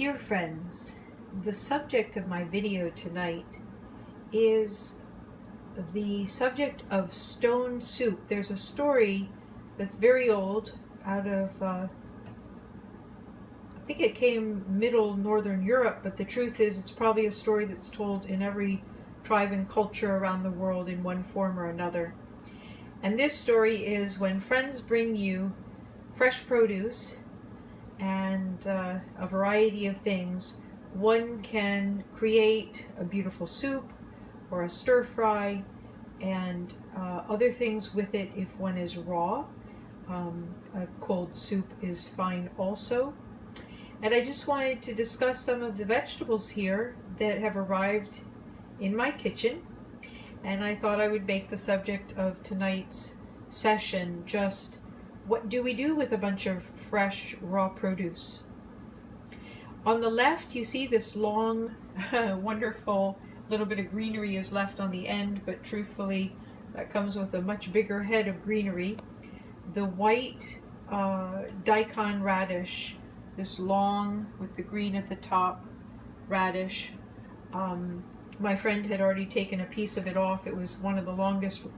Dear friends, the subject of my video tonight is the subject of stone soup. There's a story that's very old out of, I think it came middle northern Europe, but the truth is it's probably a story that's told in every tribe and culture around the world in one form or another. And this story is when friends bring you fresh produce and a variety of things. One can create a beautiful soup or a stir fry and other things with it if one is raw. A cold soup is fine also. And I just wanted to discuss some of the vegetables here that have arrived in my kitchen, and I thought I would make the subject of tonight's session just what do we do with a bunch of fresh raw produce. On the left you see this long wonderful little bit of greenery is left on the end, but truthfully that comes with a much bigger head of greenery. The white daikon radish, this long with the green at the top radish, my friend had already taken a piece of it off. It was one of the longest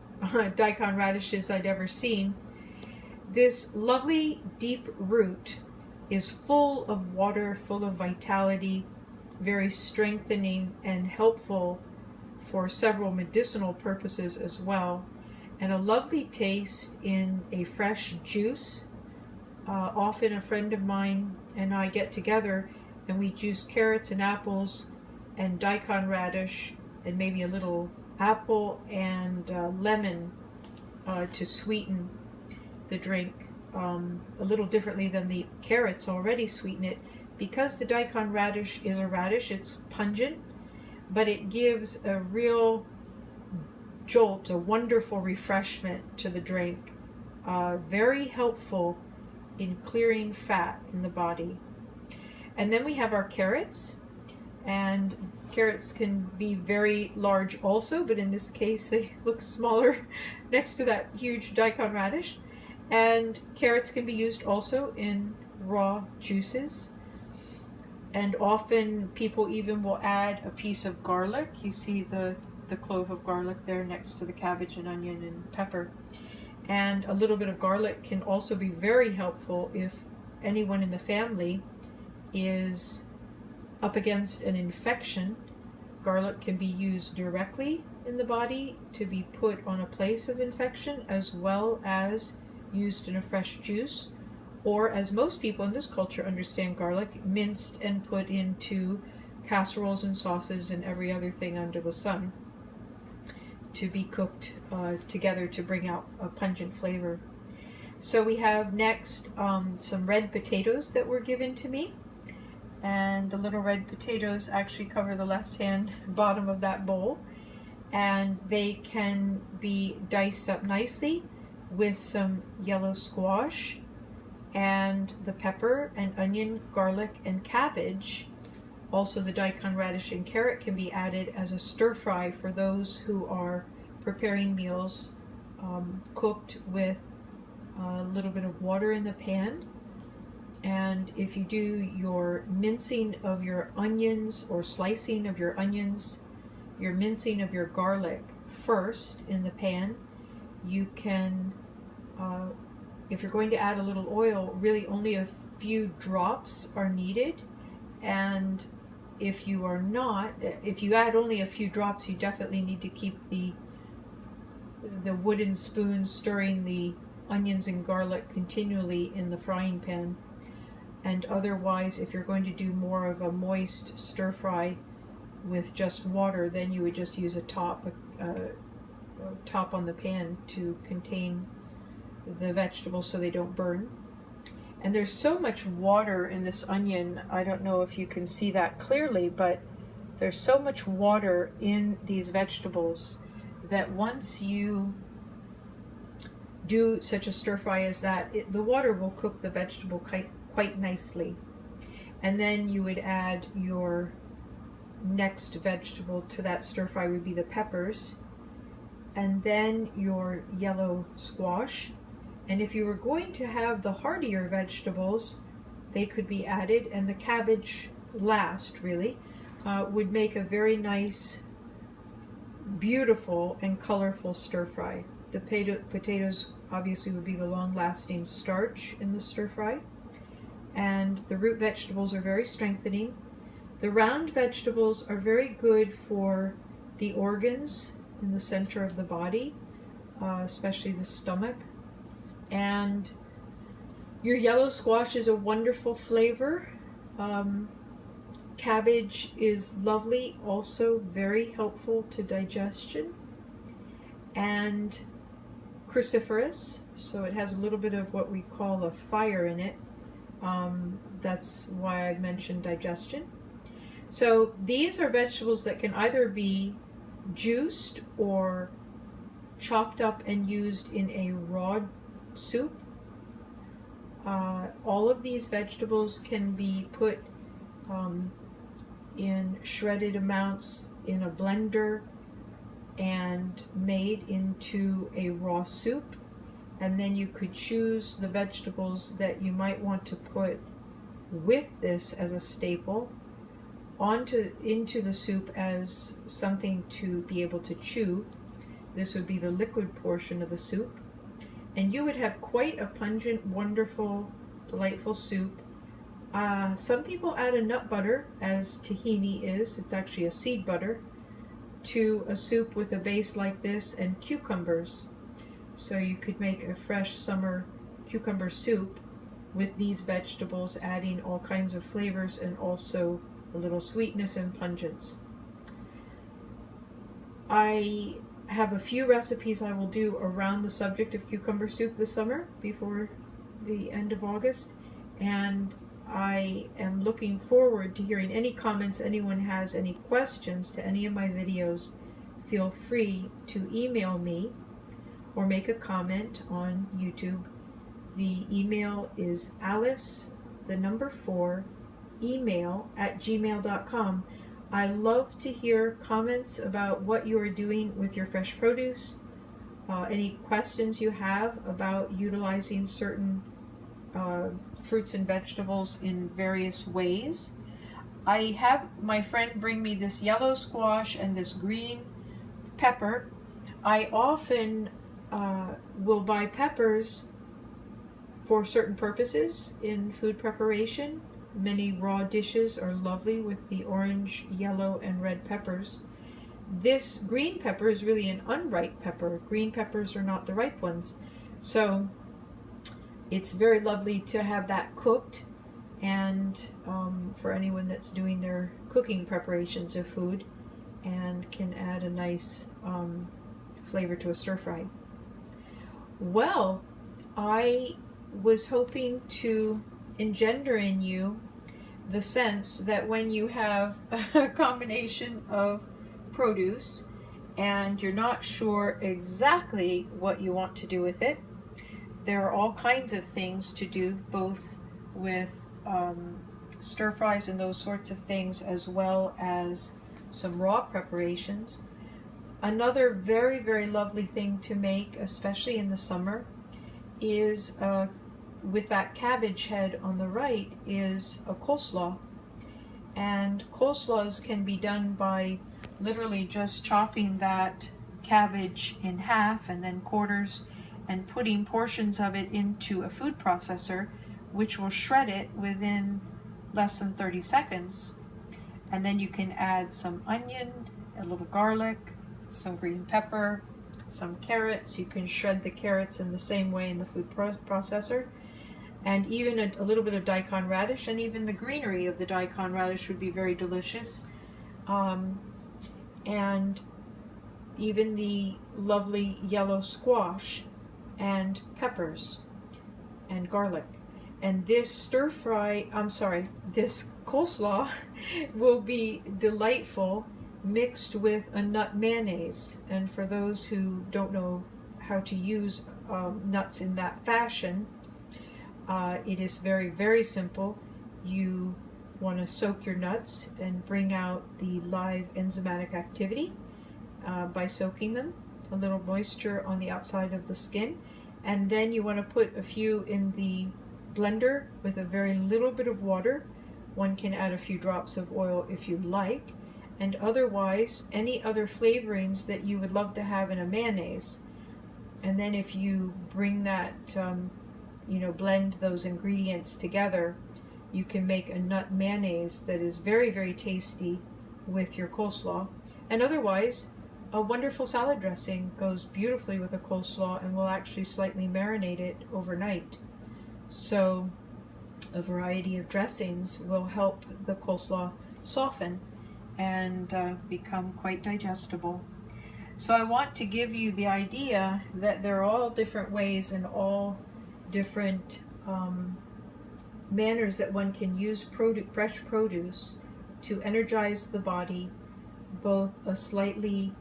daikon radishes I'd ever seen. This lovely deep root is full of water, full of vitality, very strengthening and helpful for several medicinal purposes as well, and a lovely taste in a fresh juice. Often a friend of mine and I get together and we juice carrots and apples and daikon radish and maybe a little apple and lemon to sweeten the drink, a little differently than the carrots already sweeten it. Because the daikon radish is a radish, it's pungent, but it gives a real jolt, a wonderful refreshment to the drink. Very helpful in clearing fat in the body. And then we have our carrots, and carrots can be very large also, but in this case they look smaller next to that huge daikon radish. And carrots can be used also in raw juices, and often people even will add a piece of garlic. You see the clove of garlic there next to the cabbage and onion and pepper. And a little bit of garlic can also be very helpful if anyone in the family is up against an infection. Garlic can be used directly in the body to be put on a place of infection, as well as used in a fresh juice, or, as most people in this culture understand garlic, minced and put into casseroles and sauces and every other thing under the sun to be cooked together to bring out a pungent flavor. So we have next some red potatoes that were given to me, and the little red potatoes actually cover the left-hand bottom of that bowl, and they can be diced up nicely with some yellow squash and the pepper and onion, garlic, and cabbage. Also the daikon radish and carrot can be added as a stir fry for those who are preparing meals cooked with a little bit of water in the pan. And if you do your mincing of your onions or slicing of your onions, your mincing of your garlic first in the pan, you can, if you're going to add a little oil, really only a few drops are needed. And if you are not, if you add only a few drops, you definitely need to keep the wooden spoon stirring the onions and garlic continually in the frying pan. And otherwise, if you're going to do more of a moist stir fry with just water, then you would just use a top on the pan to contain the vegetables so they don't burn. And there's so much water in this onion. I don't know if you can see that clearly, but there's so much water in these vegetables that once you do such a stir fry as that, the water will cook the vegetable quite nicely. And then you would add your next vegetable to that stir fry would be the peppers, and then your yellow squash. And if you were going to have the heartier vegetables, they could be added, and the cabbage last really, would make a very nice, beautiful, and colorful stir fry. The potatoes obviously would be the long-lasting starch in the stir fry, and the root vegetables are very strengthening. The round vegetables are very good for the organs in the center of the body, especially the stomach. And your yellow squash is a wonderful flavor. Cabbage is lovely, also very helpful to digestion, and cruciferous, so it has a little bit of what we call a fire in it. That's why I mentioned digestion. So these are vegetables that can either be juiced or chopped up and used in a raw soup. All of these vegetables can be put in shredded amounts in a blender and made into a raw soup, and then you could choose the vegetables that you might want to put with this as a staple into the soup as something to be able to chew. This would be the liquid portion of the soup, and you would have quite a pungent, wonderful, delightful soup. Some people add a nut butter, as tahini is. It's actually a seed butter, to a soup with a base like this, and cucumbers. So you could make a fresh summer cucumber soup with these vegetables, adding all kinds of flavors and also a little sweetness and pungence. I have a few recipes I will do around the subject of cucumber soup this summer before the end of August, and I am looking forward to hearing any comments anyone has, any questions to any of my videos. Feel free to email me or make a comment on YouTube. The email is alice4email@gmail.com. I love to hear comments about what you are doing with your fresh produce, any questions you have about utilizing certain fruits and vegetables in various ways. I have my friend bring me this yellow squash and this green pepper. I often will buy peppers for certain purposes in food preparation. Many raw dishes are lovely with the orange, yellow, and red peppers. This green pepper is really an unripe pepper. Green peppers are not the ripe ones. So it's very lovely to have that cooked, and for anyone that's doing their cooking preparations of food, and can add a nice flavor to a stir fry. Well, I was hoping to engender in you the sense that when you have a combination of produce and you're not sure exactly what you want to do with it, there are all kinds of things to do, both with stir fries and those sorts of things, as well as some raw preparations. Another very, very lovely thing to make, especially in the summer, is with that cabbage head on the right, is a coleslaw. And coleslaws can be done by literally just chopping that cabbage in half and then quarters, and putting portions of it into a food processor, which will shred it within less than 30 seconds. And then you can add some onion, a little garlic, some green pepper, some carrots. You can shred the carrots in the same way in the food processor, and even a little bit of daikon radish, and even the greenery of the daikon radish would be very delicious. And even the lovely yellow squash and peppers and garlic. And this this coleslaw will be delightful mixed with a nut mayonnaise. And for those who don't know how to use nuts in that fashion, it is very, very simple. You want to soak your nuts and bring out the live enzymatic activity by soaking them, a little moisture on the outside of the skin, and then you want to put a few in the blender with a very little bit of water, One can add a few drops of oil if you like, and otherwise any other flavorings that you would love to have in a mayonnaise. And then if you bring that, blend those ingredients together, you can make a nut mayonnaise that is very, very tasty with your coleslaw. And otherwise, a wonderful salad dressing goes beautifully with a coleslaw and will actually slightly marinate it overnight. So a variety of dressings will help the coleslaw soften and become quite digestible. So I want to give you the idea that there are all different ways and all different manners that one can use fresh produce to energize the body, both a slightly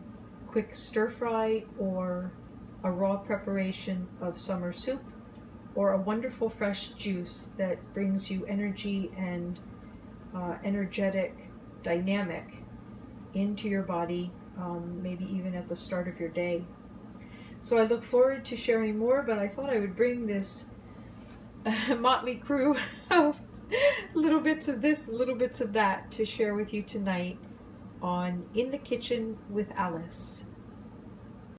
quick stir fry or a raw preparation of summer soup, or a wonderful fresh juice that brings you energy and energetic dynamic into your body, maybe even at the start of your day. So I look forward to sharing more, but I thought I would bring this motley crew of little bits of this, little bits of that to share with you tonight on In the Kitchen with Alice.